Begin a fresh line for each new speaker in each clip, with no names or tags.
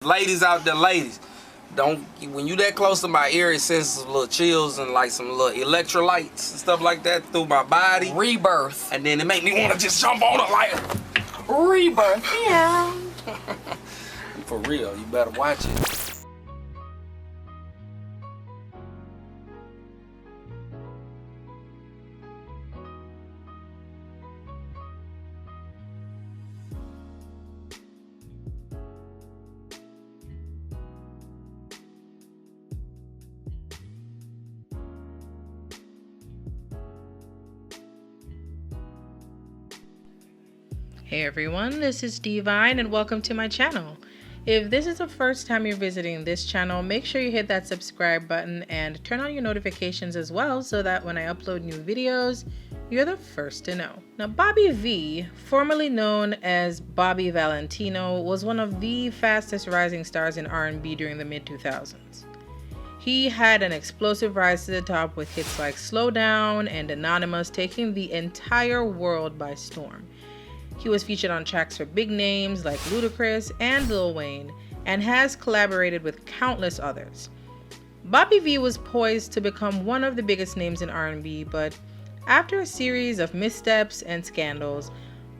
ladies out there, ladies, don't, when you that close to my ear, it sends some little chills and like some little electrolytes and stuff like that through my body.
Rebirth.
And then it make me want to just jump on it like
rebirth. Yeah.
For real, you better watch it.
Hey everyone, this is D-Vyne and welcome to my channel. If this is the first time you're visiting this channel, make sure you hit that subscribe button and turn on your notifications as well so that when I upload new videos, you're the first to know. Now, Bobby V, formerly known as Bobby Valentino, was one of the fastest rising stars in R&B during the mid-2000s. He had an explosive rise to the top with hits like Slow Down and Anonymous taking the entire world by storm. He was featured on tracks for big names like Ludacris and Lil Wayne, and has collaborated with countless others. Bobby V was poised to become one of the biggest names in R&B, but after a series of missteps and scandals,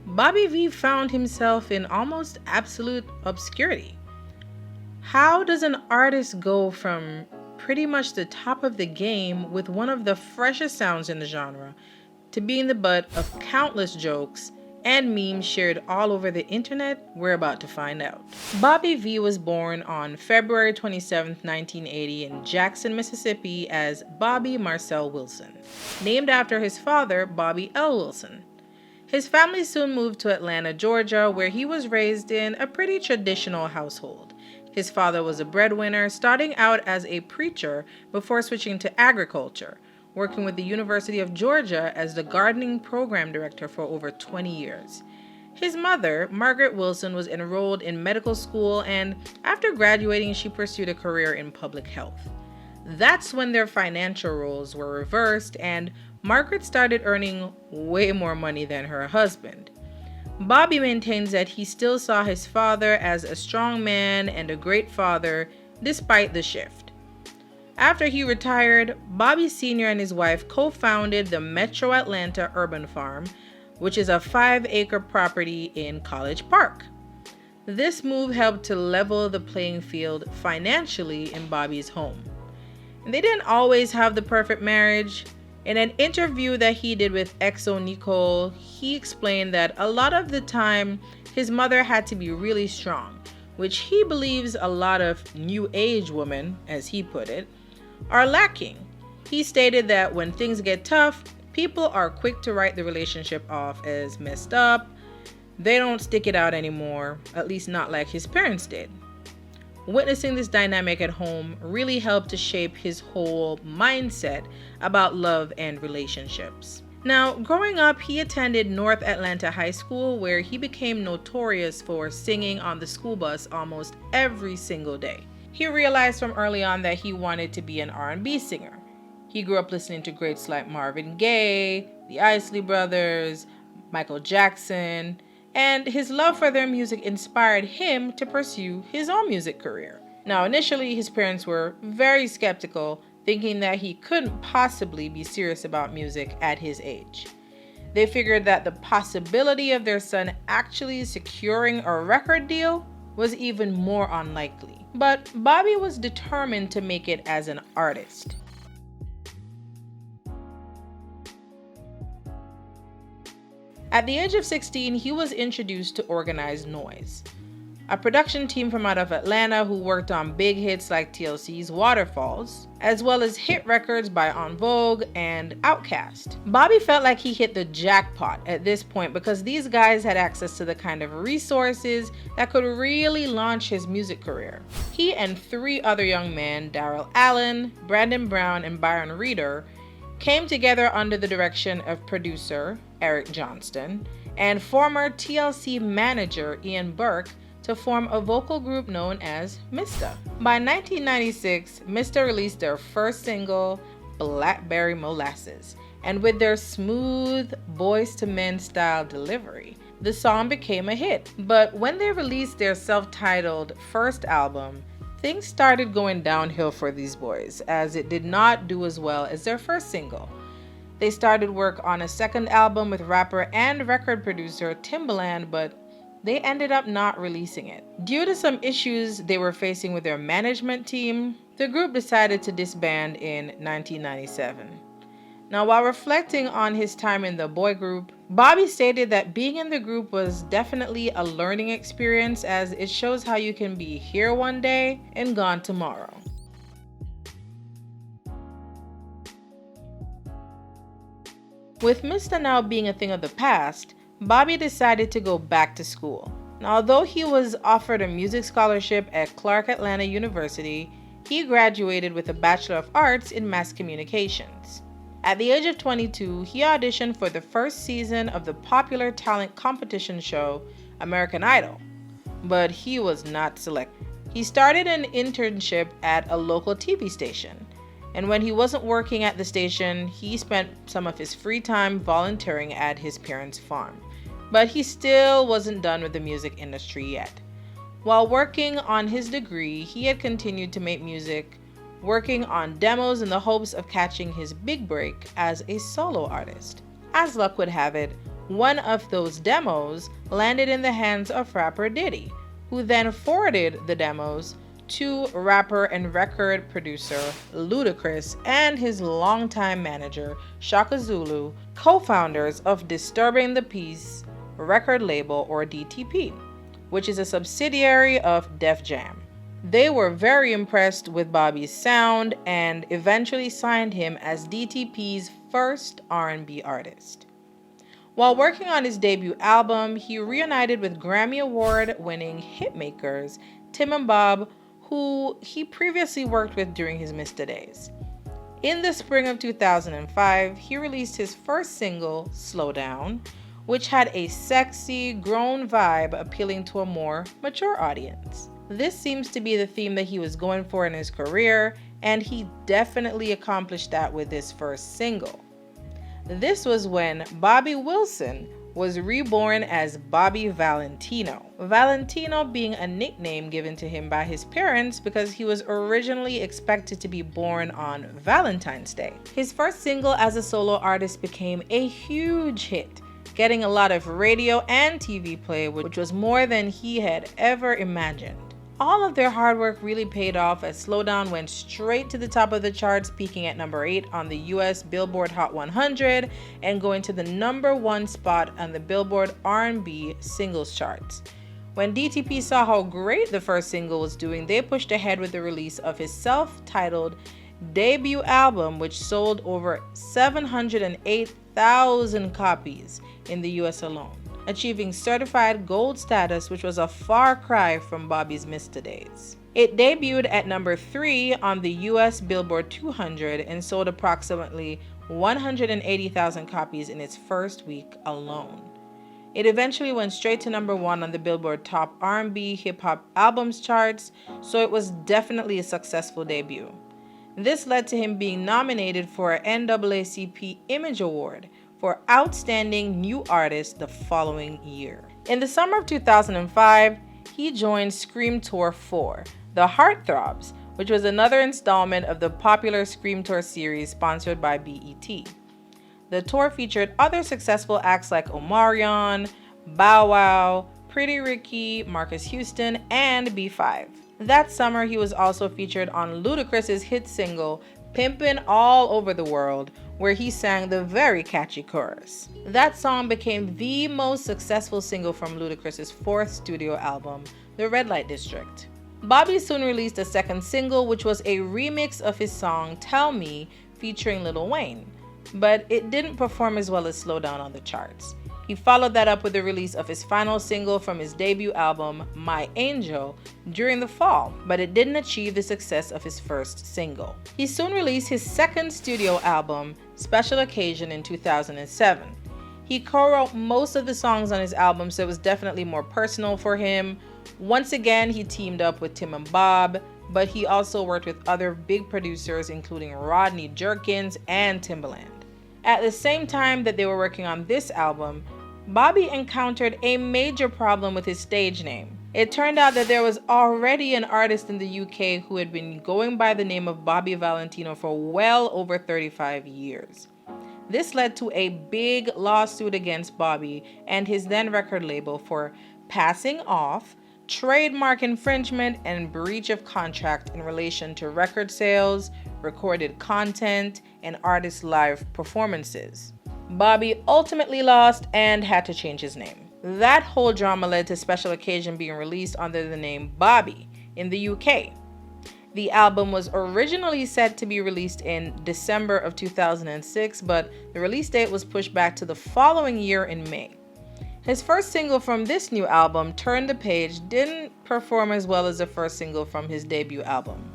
Bobby V found himself in almost absolute obscurity. How does an artist go from pretty much the top of the game with one of the freshest sounds in the genre to being the butt of countless jokes and memes shared all over the internet? We're about to find out. Bobby V was born on February 27, 1980 in Jackson, Mississippi as Bobby Marcel Wilson, named after his father, Bobby L. Wilson. His family soon moved to Atlanta, Georgia, where he was raised in a pretty traditional household. His father was a breadwinner, starting out as a preacher before switching to agriculture, working with the University of Georgia as the gardening program director for over 20 years. His mother, Margaret Wilson, was enrolled in medical school, and after graduating, she pursued a career in public health. That's when their financial roles were reversed, and Margaret started earning way more money than her husband. Bobby maintains that he still saw his father as a strong man and a great father, despite the shift. After he retired, Bobby Sr. and his wife co-founded the Metro Atlanta Urban Farm, which is a 5-acre property in College Park. This move helped to level the playing field financially in Bobby's home. And they didn't always have the perfect marriage. In an interview that he did with XO Nicole, he explained that a lot of the time his mother had to be really strong, which he believes a lot of new age women, as he put it, are lacking. He stated that when things get tough, people are quick to write the relationship off as messed up. They don't stick it out anymore, at least not like his parents did. Witnessing this dynamic at home really helped to shape his whole mindset about love and relationships. Now, growing up, he attended North Atlanta High School, where he became notorious for singing on the school bus almost every single day. He realized from early on that he wanted to be an R&B singer. He grew up listening to greats like Marvin Gaye, the Isley Brothers, Michael Jackson, and his love for their music inspired him to pursue his own music career. Now, initially, his parents were very skeptical, thinking that he couldn't possibly be serious about music at his age. They figured that the possibility of their son actually securing a record deal was even more unlikely. But Bobby was determined to make it as an artist. At the age of 16, he was introduced to Organized Noise, a production team from out of Atlanta who worked on big hits like TLC's Waterfalls, as well as hit records by En Vogue and Outkast. Bobby felt like he hit the jackpot at this point because these guys had access to the kind of resources that could really launch his music career. He and 3 other young men, Daryl Allen, Brandon Brown, and Byron Reeder, came together under the direction of producer Eric Johnston and former TLC manager Ian Burke to form a vocal group known as Mista. By 1996, Mista released their first single, Blackberry Molasses, and with their smooth Boys to Men style delivery, The song became a hit, but when they released their self-titled first album, things started going downhill for these boys, as it did not do as well as their first single. They started work on a second album with rapper and record producer Timbaland, but they ended up not releasing it. Due to some issues they were facing with their management team, the group decided to disband in 1997. Now, while reflecting on his time in the boy group, Bobby stated that being in the group was definitely a learning experience, as it shows how you can be here one day and gone tomorrow. With Mista now being a thing of the past, Bobby decided to go back to school. Now, although he was offered a music scholarship at Clark Atlanta University, he graduated with a Bachelor of Arts in Mass Communications. At the age of 22, he auditioned for the first season of the popular talent competition show American Idol, but he was not selected. He started an internship at a local TV station, and when he wasn't working at the station, he spent some of his free time volunteering at his parents' farm. But he still wasn't done with the music industry yet. While working on his degree, he had continued to make music, working on demos in the hopes of catching his big break as a solo artist. As luck would have it, one of those demos landed in the hands of rapper Diddy, who then forwarded the demos to rapper and record producer Ludacris and his longtime manager Shaka Zulu, co-founders of Disturbing the Peace record label, or DTP, which is a subsidiary of Def Jam. They were very impressed with Bobby's sound and eventually signed him as DTP's first R&B artist. While working on his debut album, he reunited with Grammy Award-winning hitmakers Tim and Bob, who he previously worked with during his Mista days. In the spring of 2005, he released his first single, Slow Down, which had a sexy, grown vibe appealing to a more mature audience. This seems to be the theme that he was going for in his career, and he definitely accomplished that with this first single. This was when Bobby Wilson was reborn as Bobby Valentino. Valentino being a nickname given to him by his parents because he was originally expected to be born on Valentine's Day. His first single as a solo artist became a huge hit, getting a lot of radio and TV play, which was more than he had ever imagined. All of their hard work really paid off, as Slow Down went straight to the top of the charts, peaking at number 8 on the US Billboard Hot 100 and going to the number 1 spot on the Billboard R&B singles charts. When DTP saw how great the first single was doing, they pushed ahead with the release of his self-titled debut album, which sold over 708,000 copies in the US alone, achieving certified gold status, which was a far cry from Bobby's Mista days. It debuted at number 3 on the US Billboard 200 and sold approximately 180,000 copies in its first week alone. It eventually went straight to number 1 on the Billboard Top R&B Hip Hop Albums charts, so it was definitely a successful debut. This led to him being nominated for an NAACP Image Award for Outstanding New Artist the following year. In the summer of 2005, he joined Scream Tour 4, The Heartthrobs, which was another installment of the popular Scream Tour series sponsored by BET. The tour featured other successful acts like Omarion, Bow Wow, Pretty Ricky, Marcus Houston, and B5. That summer, he was also featured on Ludacris's hit single, Pimpin' All Over the World, where he sang the very catchy chorus. That song became the most successful single from Ludacris's 4th studio album, The Red Light District. Bobby soon released a second single, which was a remix of his song Tell Me featuring Lil Wayne, but it didn't perform as well as Slow Down on the charts. He followed that up with the release of his final single from his debut album, My Angel, during the fall, but it didn't achieve the success of his first single. He soon released his second studio album, Special Occasion, in 2007. He co-wrote most of the songs on his album, so it was definitely more personal for him. Once again, he teamed up with Tim and Bob, but he also worked with other big producers, including Rodney Jerkins and Timbaland. At the same time that they were working on this album, Bobby encountered a major problem with his stage name. It turned out that there was already an artist in the UK who had been going by the name of Bobby Valentino for well over 35 years. This led to a big lawsuit against Bobby and his then record label for passing off, trademark infringement, and breach of contract in relation to record sales, recorded content, and artist live performances. Bobby ultimately lost and had to change his name. That whole drama led to Special Occasion being released under the name Bobby in the UK. The album was originally set to be released in December of 2006, but the release date was pushed back to the following year in May. His first single from this new album, Turn the Page, didn't perform as well as the first single from his debut album.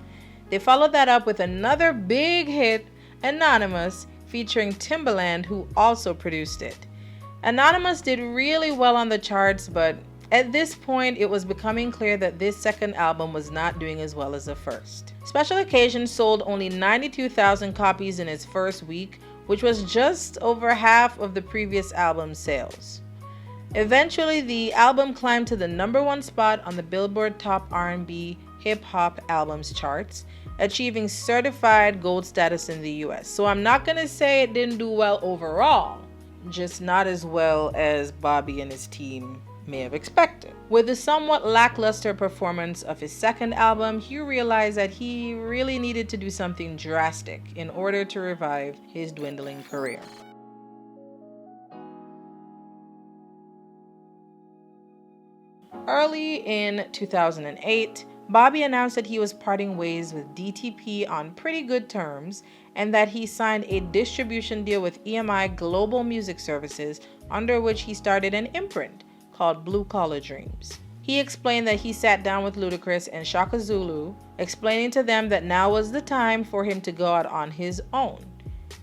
They followed that up with another big hit, Anonymous, featuring Timbaland, who also produced it. Anonymous did really well on the charts, but at this point, it was becoming clear that this second album was not doing as well as the first. Special Occasion sold only 92,000 copies in its first week, which was just over half of the previous album's sales. Eventually, the album climbed to the #1 spot on the Billboard Top R&B Hip Hop Albums charts, achieving certified gold status in the US. So I'm not going to say it didn't do well overall, just not as well as Bobby and his team may have expected. With the somewhat lackluster performance of his second album, he realized that he really needed to do something drastic in order to revive his dwindling career. Early in 2008, Bobby announced that he was parting ways with DTP on pretty good terms and that he signed a distribution deal with EMI Global Music Services, under which he started an imprint called Blue Collar Dreams. He explained that he sat down with Ludacris and Shaka Zulu, explaining to them that now was the time for him to go out on his own.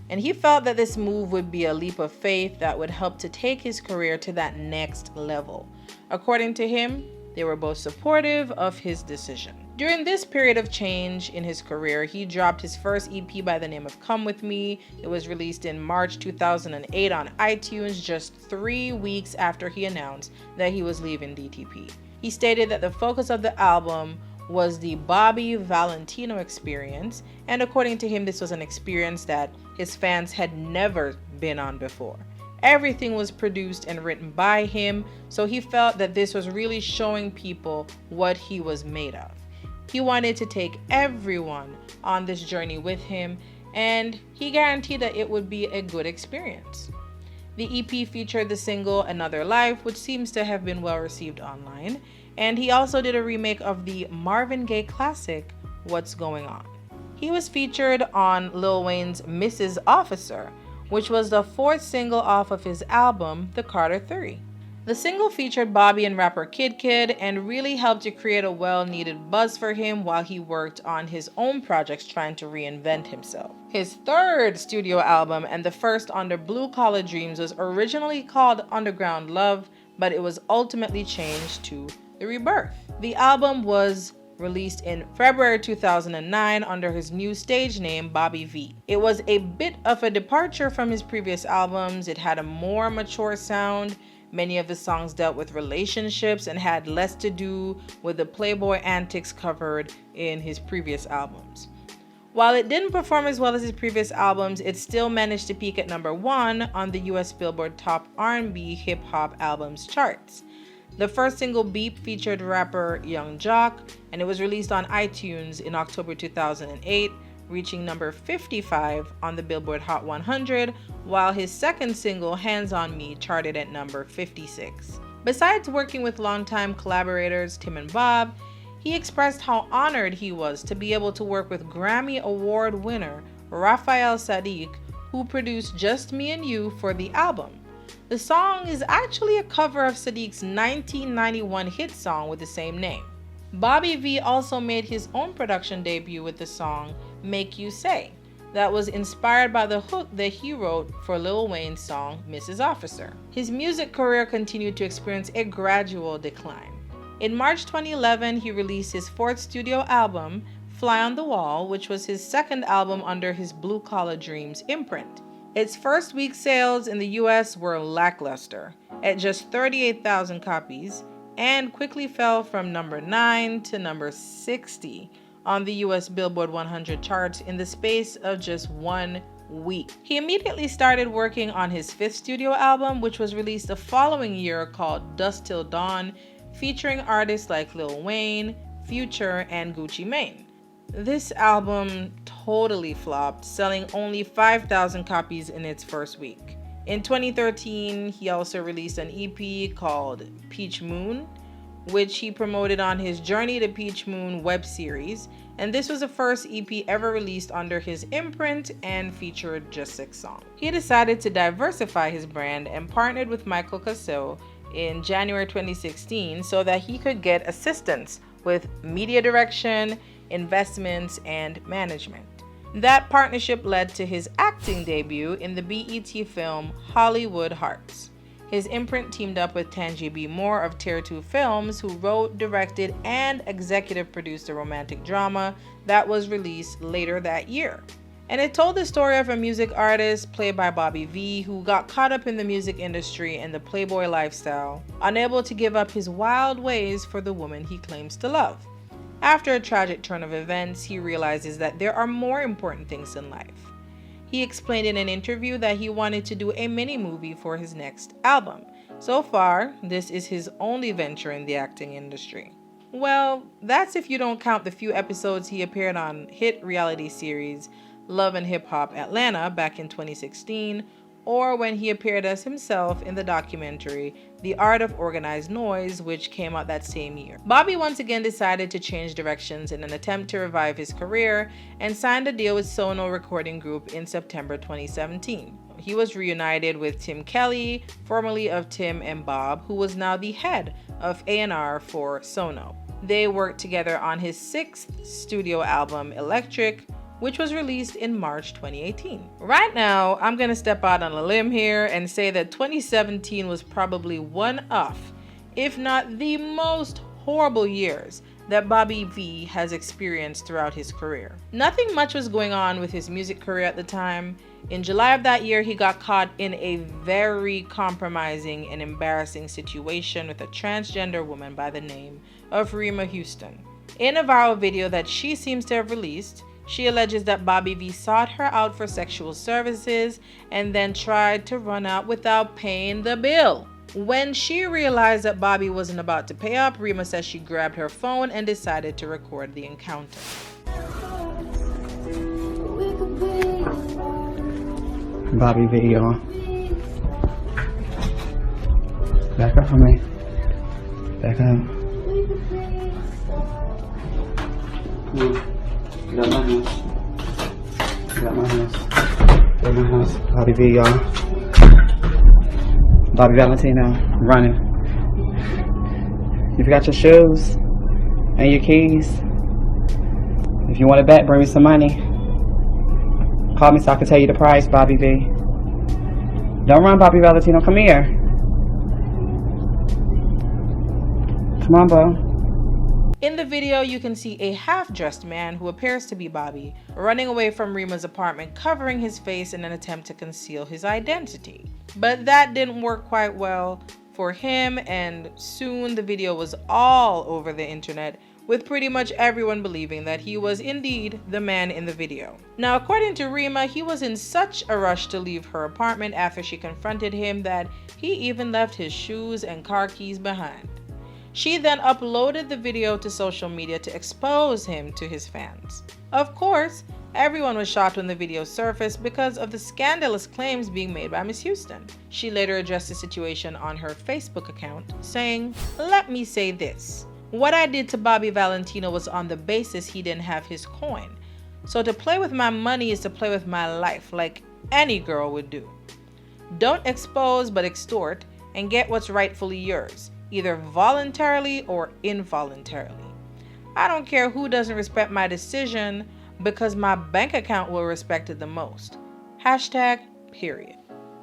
And he felt that this move would be a leap of faith that would help to take his career to that next level. According to him, they were both supportive of his decision. During this period of change in his career, he dropped his first EP by the name of Come With Me. It was released in March 2008 on iTunes, just 3 weeks after he announced that he was leaving DTP. He stated that the focus of the album was the Bobby Valentino experience, and according to him, this was an experience that his fans had never been on before. Everything was produced and written by him, so he felt that this was really showing people what he was made of. He wanted to take everyone on this journey with him, and he guaranteed that it would be a good experience. The EP featured the single Another Life, which seems to have been well received online, and he also did a remake of the Marvin Gaye classic, What's Going On. He was featured on Lil Wayne's Mrs. Officer, which was the 4th single off of his album, The Carter 3. The single featured Bobby and rapper Kid Kid and really helped to create a well-needed buzz for him while he worked on his own projects trying to reinvent himself. His 3rd studio album and the first under Blue Collar Dreams was originally called Underground Love, but it was ultimately changed to The Rebirth. The album was released in February 2009 under his new stage name, Bobby V. It was a bit of a departure from his previous albums. It had a more mature sound. Many of the songs dealt with relationships and had less to do with the Playboy antics covered in his previous albums. While it didn't perform as well as his previous albums, it still managed to peak at #1 on the US Billboard Top R&B Hip Hop Albums charts. The first single, Beep, featured rapper Young Jock, and it was released on iTunes in October 2008, reaching number 55 on the Billboard Hot 100, while his second single, Hands on Me, charted at number 56. Besides working with longtime collaborators Tim and Bob, he expressed how honored he was to be able to work with Grammy Award winner Raphael Saadiq, who produced Just Me and You for the album. The song is actually a cover of Sadiq's 1991 hit song with the same name. Bobby V also made his own production debut with the song Make You Say, that was inspired by the hook that he wrote for Lil Wayne's song Mrs. Officer. His music career continued to experience a gradual decline. In March 2011, he released his 4th studio album, Fly on the Wall, which was his second album under his Blue Collar Dreams imprint. Its first week sales in the US were lackluster, at just 38,000 copies, and quickly fell from number 9 to number 60 on the US Billboard 100 charts in the space of just 1 week. He immediately started working on his 5th studio album, which was released the following year, called Dusk Till Dawn, featuring artists like Lil Wayne, Future, and Gucci Mane. This album totally flopped, selling only 5,000 copies in its first week. In 2013, he also released an EP called Peach Moon, which he promoted on his Journey to Peach Moon web series, and this was the first EP ever released under his imprint and featured just 6 songs. He decided to diversify his brand and partnered with Michael Cassell in January 2016 so that he could get assistance with media direction, investments, and management. That partnership led to his acting debut in the BET film Hollywood Hearts. His imprint teamed up with Tangi B. Moore of Tier 2 Films, who wrote, directed, and executive produced a romantic drama that was released later that year. And it told the story of a music artist, played by Bobby V, who got caught up in the music industry and the playboy lifestyle, unable to give up his wild ways for the woman he claims to love. After a tragic turn of events, he realizes that there are more important things in life. He explained in an interview that he wanted to do a mini-movie for his next album. So far, this is his only venture in the acting industry. Well, that's if you don't count the few episodes he appeared on hit reality series Love and Hip Hop Atlanta back in 2016, or when he appeared as himself in the documentary The Art of Organized Noise, which came out that same year. Bobby once again decided to change directions in an attempt to revive his career and signed a deal with Sono Recording Group in September 2017. He was reunited with Tim Kelly, formerly of Tim and Bob, who was now the head of A&R for Sono. They worked together on his 6th studio album, Electric, which was released in March 2018. Right now, I'm gonna step out on a limb here and say that 2017 was probably one of, if not the most horrible years that Bobby V has experienced throughout his career. Nothing much was going on with his music career at the time. In July of that year, he got caught in a very compromising and embarrassing situation with a transgender woman by the name of Rima Houston. In a viral video that she seems to have released, she alleges that Bobby V sought her out for sexual services and then tried to run out without paying the bill. When she realized that Bobby wasn't about to pay up, Rima says she grabbed her phone and decided to record the encounter.
Bobby V, y'all. Back up for me. Back up. Get out my house. Get out my house. Get out my house. Bobby V, y'all. Bobby Valentino, running. You forgot your shoes and your keys. If you want it back, bring me some money. Call me so I can tell you the price, Bobby V. Don't run, Bobby Valentino. Come here. Come on, Bo.
In the video, you can see a half-dressed man who appears to be Bobby running away from Rima's apartment, covering his face in an attempt to conceal his identity. But that didn't work quite well for him, and soon the video was all over the internet, with pretty much everyone believing that he was indeed the man in the video. Now, according to Rima, he was in such a rush to leave her apartment after she confronted him that he even left his shoes and car keys behind. She then uploaded the video to social media to expose him to his fans. Of course, everyone was shocked when the video surfaced because of the scandalous claims being made by Miss Houston. She later addressed the situation on her Facebook account, saying, "Let me say this. What I did to Bobby Valentino was on the basis he didn't have his coin. So to play with my money is to play with my life, like any girl would do. Don't expose but extort and get what's rightfully yours, either voluntarily or involuntarily. I don't care who doesn't respect my decision because my bank account will respect it the most. #period.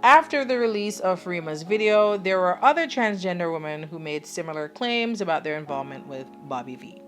After the release of Rima's video, there were other transgender women who made similar claims about their involvement with Bobby V.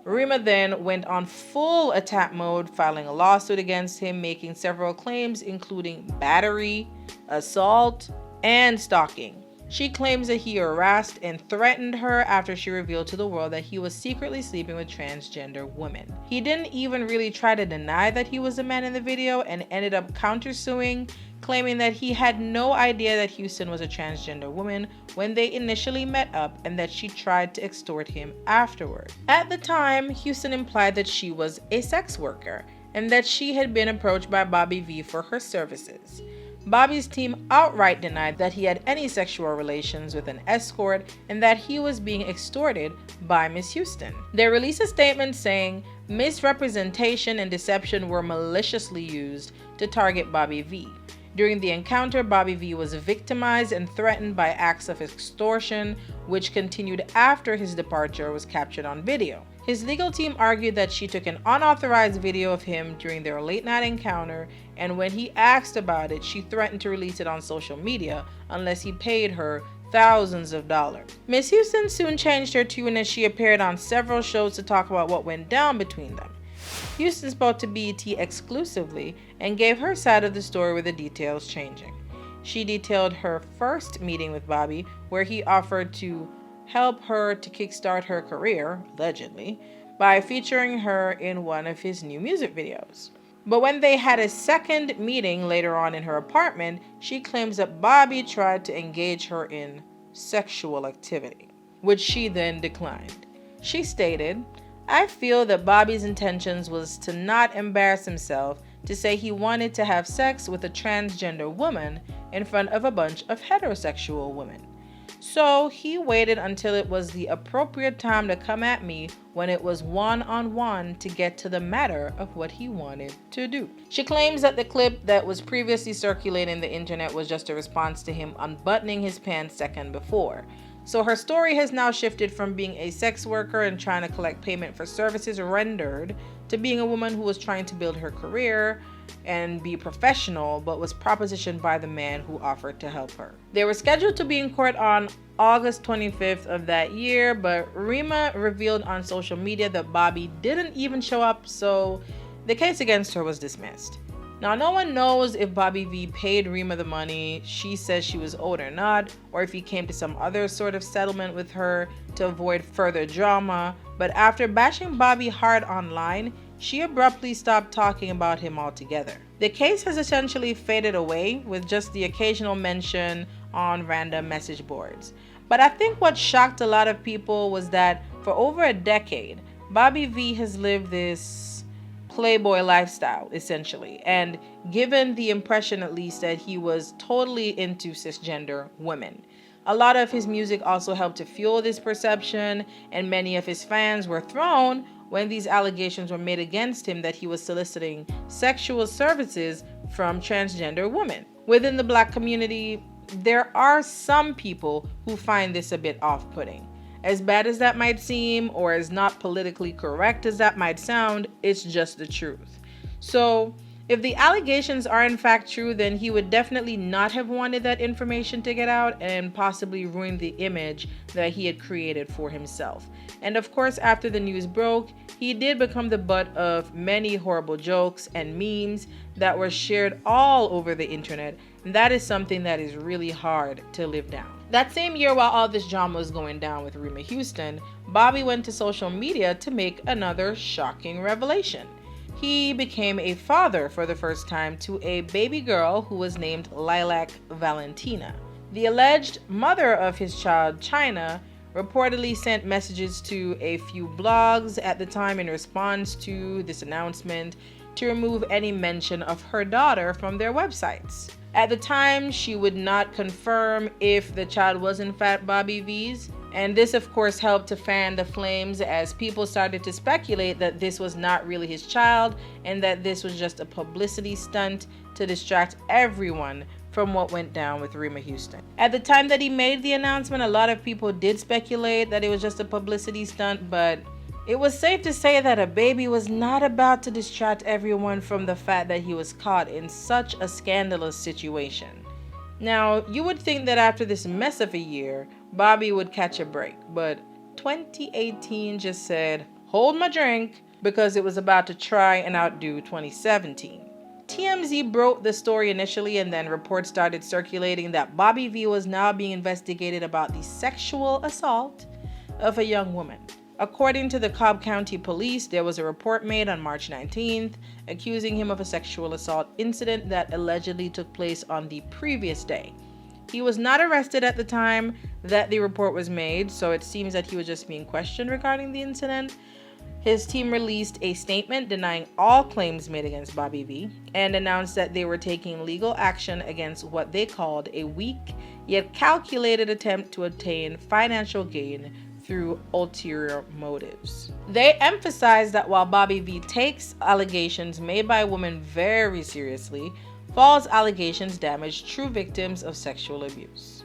Rima then went on full attack mode, filing a lawsuit against him, making several claims including battery, assault, and stalking. She claims that he harassed and threatened her after she revealed to the world that he was secretly sleeping with transgender women. He didn't even really try to deny that he was a man in the video and ended up countersuing, claiming that he had no idea that Houston was a transgender woman when they initially met up and that she tried to extort him afterward. At the time, Houston implied that she was a sex worker and that she had been approached by Bobby V for her services. Bobby's team outright denied that he had any sexual relations with an escort and that he was being extorted by Miss Houston. They released a statement saying misrepresentation and deception were maliciously used to target Bobby V. During the encounter, Bobby V was victimized and threatened by acts of extortion, which continued after his departure was captured on video. His legal team argued that she took an unauthorized video of him during their late-night encounter, and when he asked about it, she threatened to release it on social media unless he paid her thousands of dollars. Miss Houston soon changed her tune as she appeared on several shows to talk about what went down between them. Houston spoke to BET exclusively and gave her side of the story with the details changing. She detailed her first meeting with Bobby, where he offered to help her to kickstart her career, allegedly, by featuring her in one of his new music videos. But when they had a second meeting later on in her apartment, she claims that Bobby tried to engage her in sexual activity, which she then declined. She stated, "I feel that Bobby's intentions was to not embarrass himself to say he wanted to have sex with a transgender woman in front of a bunch of heterosexual women. So he waited until it was the appropriate time to come at me when it was one-on-one to get to the matter of what he wanted to do." She claims that the clip that was previously circulating the internet was just a response to him unbuttoning his pants second before. So her story has now shifted from being a sex worker and trying to collect payment for services rendered to being a woman who was trying to build her career and be professional, but was propositioned by the man who offered to help her. They were scheduled to be in court on August 25th of that year, but Rima revealed on social media that Bobby didn't even show up, so the case against her was dismissed. Now, no one knows if Bobby V paid Rima the money she says she was owed or not, or if he came to some other sort of settlement with her to avoid further drama, but after bashing Bobby hard online, she abruptly stopped talking about him altogether. The case has essentially faded away with just the occasional mention on random message boards. But I think what shocked a lot of people was that for over a decade, Bobby V has lived this playboy lifestyle, essentially, and given the impression at least that he was totally into cisgender women. A lot of his music also helped to fuel this perception, and many of his fans were thrown when these allegations were made against him that he was soliciting sexual services from transgender women. Within the Black community, there are some people who find this a bit off-putting. As bad as that might seem, or as not politically correct as that might sound, it's just the truth. So, if the allegations are in fact true, then he would definitely not have wanted that information to get out and possibly ruin the image that he had created for himself. And of course, after the news broke, he did become the butt of many horrible jokes and memes that were shared all over the internet, and that is something that is really hard to live down. That same year, while all this drama was going down with Rima Houston, Bobby went to social media to make another shocking revelation. He became a father for the first time to a baby girl who was named Lilac Valentina. The alleged mother of his child, China, reportedly sent messages to a few blogs at the time in response to this announcement to remove any mention of her daughter from their websites. At the time, she would not confirm if the child was in fact Bobby V's, and this of course helped to fan the flames as people started to speculate that this was not really his child and that this was just a publicity stunt to distract everyone from what went down with Rima Houston. At the time that he made the announcement, a lot of people did speculate that it was just a publicity stunt, but it was safe to say that a baby was not about to distract everyone from the fact that he was caught in such a scandalous situation. Now, you would think that after this mess of a year, Bobby would catch a break, but 2018 just said, hold my drink, because it was about to try and outdo 2017. TMZ broke the story initially, and then reports started circulating that Bobby V was now being investigated about the sexual assault of a young woman. According to the Cobb County Police, there was a report made on March 19th accusing him of a sexual assault incident that allegedly took place on the previous day. He was not arrested at the time that the report was made, so it seems that he was just being questioned regarding the incident. His team released a statement denying all claims made against Bobby V and announced that they were taking legal action against what they called a weak yet calculated attempt to obtain financial gain through ulterior motives. They emphasized that while Bobby V takes allegations made by women very seriously, false allegations damage true victims of sexual abuse.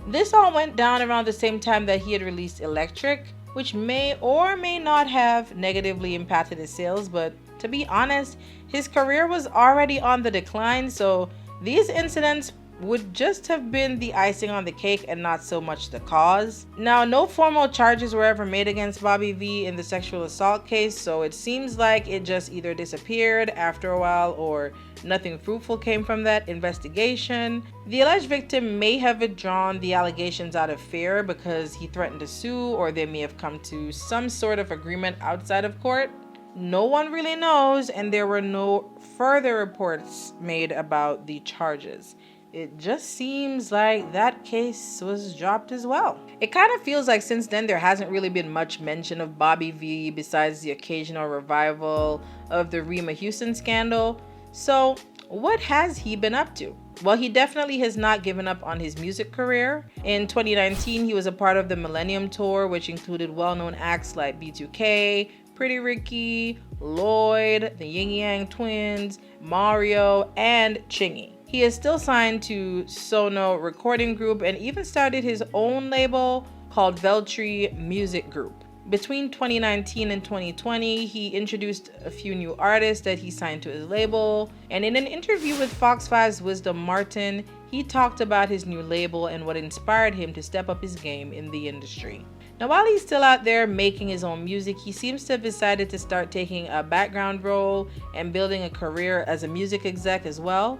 This all went down around the same time that he had released Electric, which may or may not have negatively impacted his sales, but to be honest, his career was already on the decline, so these incidents would just have been the icing on the cake and not so much the cause. Now, no formal charges were ever made against Bobby V in the sexual assault case, so it seems like it just either disappeared after a while or nothing fruitful came from that investigation. The alleged victim may have withdrawn the allegations out of fear because he threatened to sue, or they may have come to some sort of agreement outside of court. No one really knows, and there were no further reports made about the charges. It just seems like that case was dropped as well. It kind of feels like since then there hasn't really been much mention of Bobby V besides the occasional revival of the Rima Houston scandal. So what has he been up to? Well, he definitely has not given up on his music career. In 2019, he was a part of the Millennium Tour, which included well-known acts like B2K, Pretty Ricky, Lloyd, the Yin Yang Twins, Mario, and Chingy. He is still signed to Sono Recording Group and even started his own label called Veltri Music Group. Between 2019 and 2020, he introduced a few new artists that he signed to his label. And in an interview with Fox 5's Wisdom Martin, he talked about his new label and what inspired him to step up his game in the industry. Now, while he's still out there making his own music, he seems to have decided to start taking a background role and building a career as a music exec as well.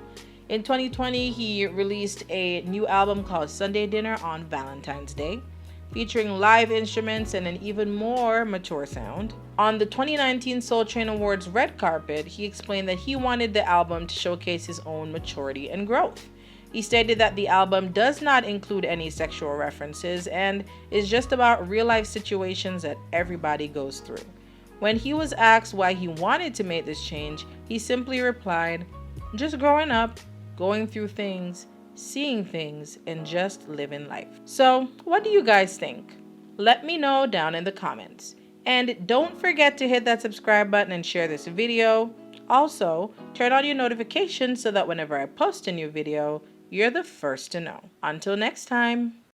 In 2020, he released a new album called Sunday Dinner on Valentine's Day, featuring live instruments and an even more mature sound. On the 2019 Soul Train Awards red carpet, he explained that he wanted the album to showcase his own maturity and growth. He stated that the album does not include any sexual references and is just about real-life situations that everybody goes through. When he was asked why he wanted to make this change, he simply replied, "Just growing up, going through things, seeing things, and just living life." So, what do you guys think? Let me know down in the comments. And don't forget to hit that subscribe button and share this video. Also, turn on your notifications so that whenever I post a new video, you're the first to know. Until next time.